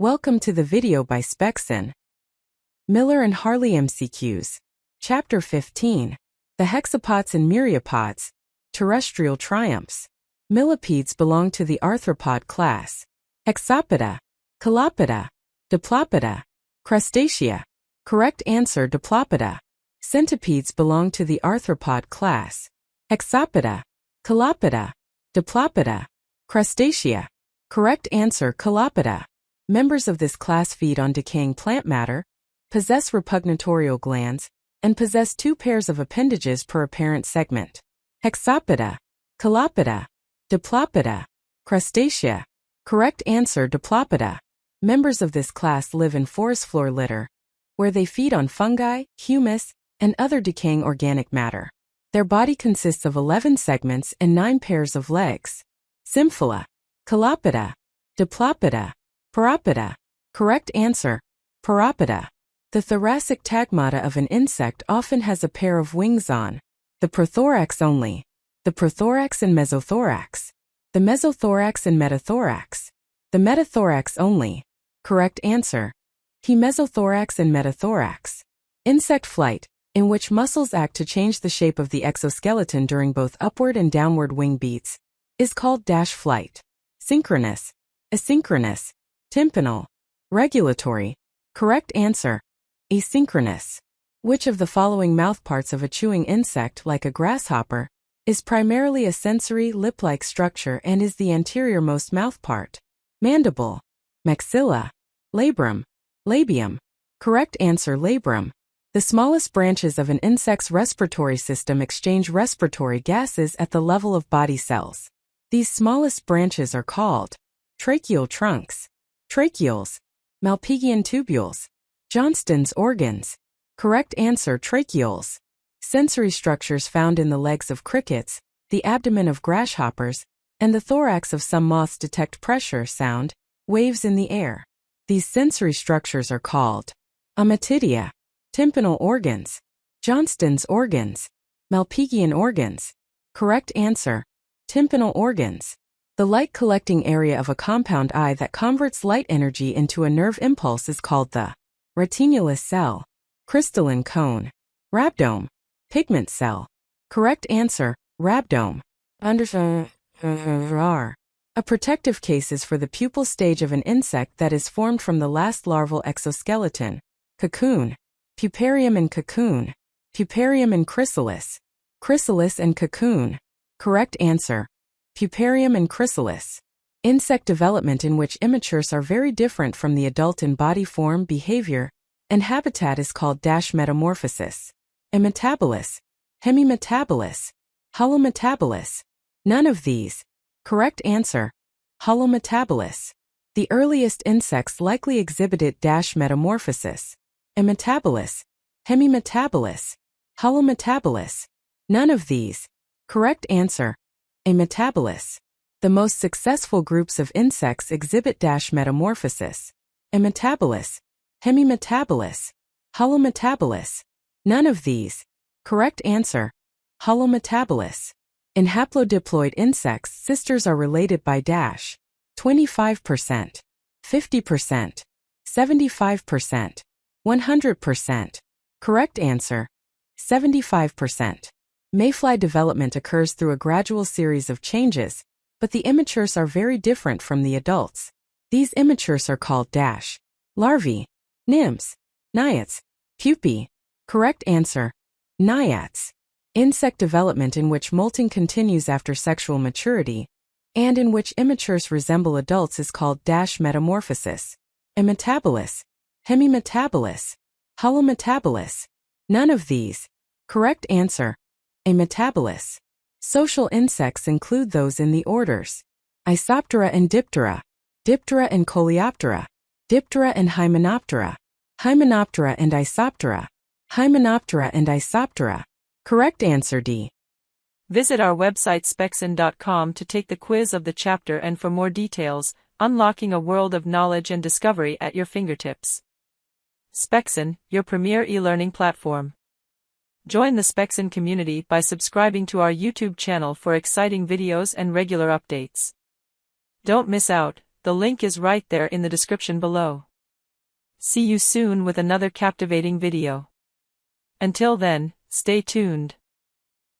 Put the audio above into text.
Welcome to the video by Spexin. Mille and Harley MCQs. Chapter 15. The Hexapods and Myriapods. Terrestrial triumphs. Millipedes belong to the arthropod class. Hexapoda, Calopoda, Diplopoda, Crustacea. Correct answer: Diplopoda. Centipedes belong to the arthropod class. Hexapoda, Calopoda, Diplopoda, Crustacea. Correct answer: Calopoda. Members of this class feed on decaying plant matter, possess repugnatorial glands, and possess 2 pairs of appendages per apparent segment. Hexapoda, Calopoda, Diplopoda, Crustacea. Correct answer: Diplopoda. Members of this class live in forest floor litter, where they feed on fungi, humus, and other decaying organic matter. Their body consists of 11 segments and 9 pairs of legs. Symphyla, Calopoda, Diplopoda, Pauropoda. Correct answer: Pauropoda. The thoracic tagmata of an insect often has a pair of wings on the prothorax only, the prothorax and mesothorax, the mesothorax and metathorax, the metathorax only. Correct answer: hemesothorax and metathorax. Insect flight, in which muscles act to change the shape of the exoskeleton during both upward and downward wing beats, is called dash flight. Synchronous, asynchronous, tympanal, regulatory. Correct answer: asynchronous. Which of the following mouthparts of a chewing insect like a grasshopper is primarily a sensory lip-like structure and is the anteriormost mouthpart? Mandible, maxilla, labrum, labium. Correct answer: labrum. The smallest branches of an insect's respiratory system exchange respiratory gases at the level of body cells. These smallest branches are called tracheal trunks, tracheoles, Malpighian tubules, Johnston's organs. Correct answer: tracheoles. Sensory structures found in the legs of crickets, the abdomen of grasshoppers, and the thorax of some moths detect pressure, sound, waves in the air. These sensory structures are called ommatidia, tympanal organs, Johnston's organs, Malpighian organs. Correct answer: tympanal organs. The light collecting area of a compound eye that converts light energy into a nerve impulse is called the retinulous cell, crystalline cone, rhabdome, pigment cell. Correct answer: rhabdome. A protective case is for the pupal stage of an insect that is formed from the last larval exoskeleton. Cocoon, puparium and cocoon, puparium and chrysalis, chrysalis and cocoon. Correct answer: puparium and chrysalis. Insect development in which immatures are very different from the adult in body form, behavior, and habitat is called dash metamorphosis. Ametabolous, hemimetabolous, holometabolous. None of these. Correct answer: holometabolous. The earliest insects likely exhibited dash metamorphosis. Ametabolous, hemimetabolous, holometabolous. None of these. Correct answer: ametabolous. The most successful groups of insects exhibit dash metamorphosis. Ametabolous, hemimetabolous, holometabolous. None of these. Correct answer: holometabolous. In haplodiploid insects, sisters are related by dash 25%, 50%, 75%, 100%. Correct answer: 75%. Mayfly development occurs through a gradual series of changes, but the immatures are very different from the adults. These immatures are called dash larvae, nymphs, naiads, pupae. Correct answer: naiads. Insect development in which molting continues after sexual maturity, and in which immatures resemble adults is called dash metamorphosis. Ametabolous, hemimetabolous, holometabolous. None of these. Correct answer: ametabolous. Social insects include those in the orders Isoptera and Diptera, Diptera and Coleoptera, Diptera and Hymenoptera, Hymenoptera and Isoptera, Hymenoptera and Isoptera. Correct answer: D. Visit our website spexin.com to take the quiz of the chapter and for more details, unlocking a world of knowledge and discovery at your fingertips. Spexin, your premier e-learning platform. Join the Spexin community by subscribing to our YouTube channel for exciting videos and regular updates. Don't miss out. The link is right there in the description below. See you soon with another captivating video. Until then, stay tuned.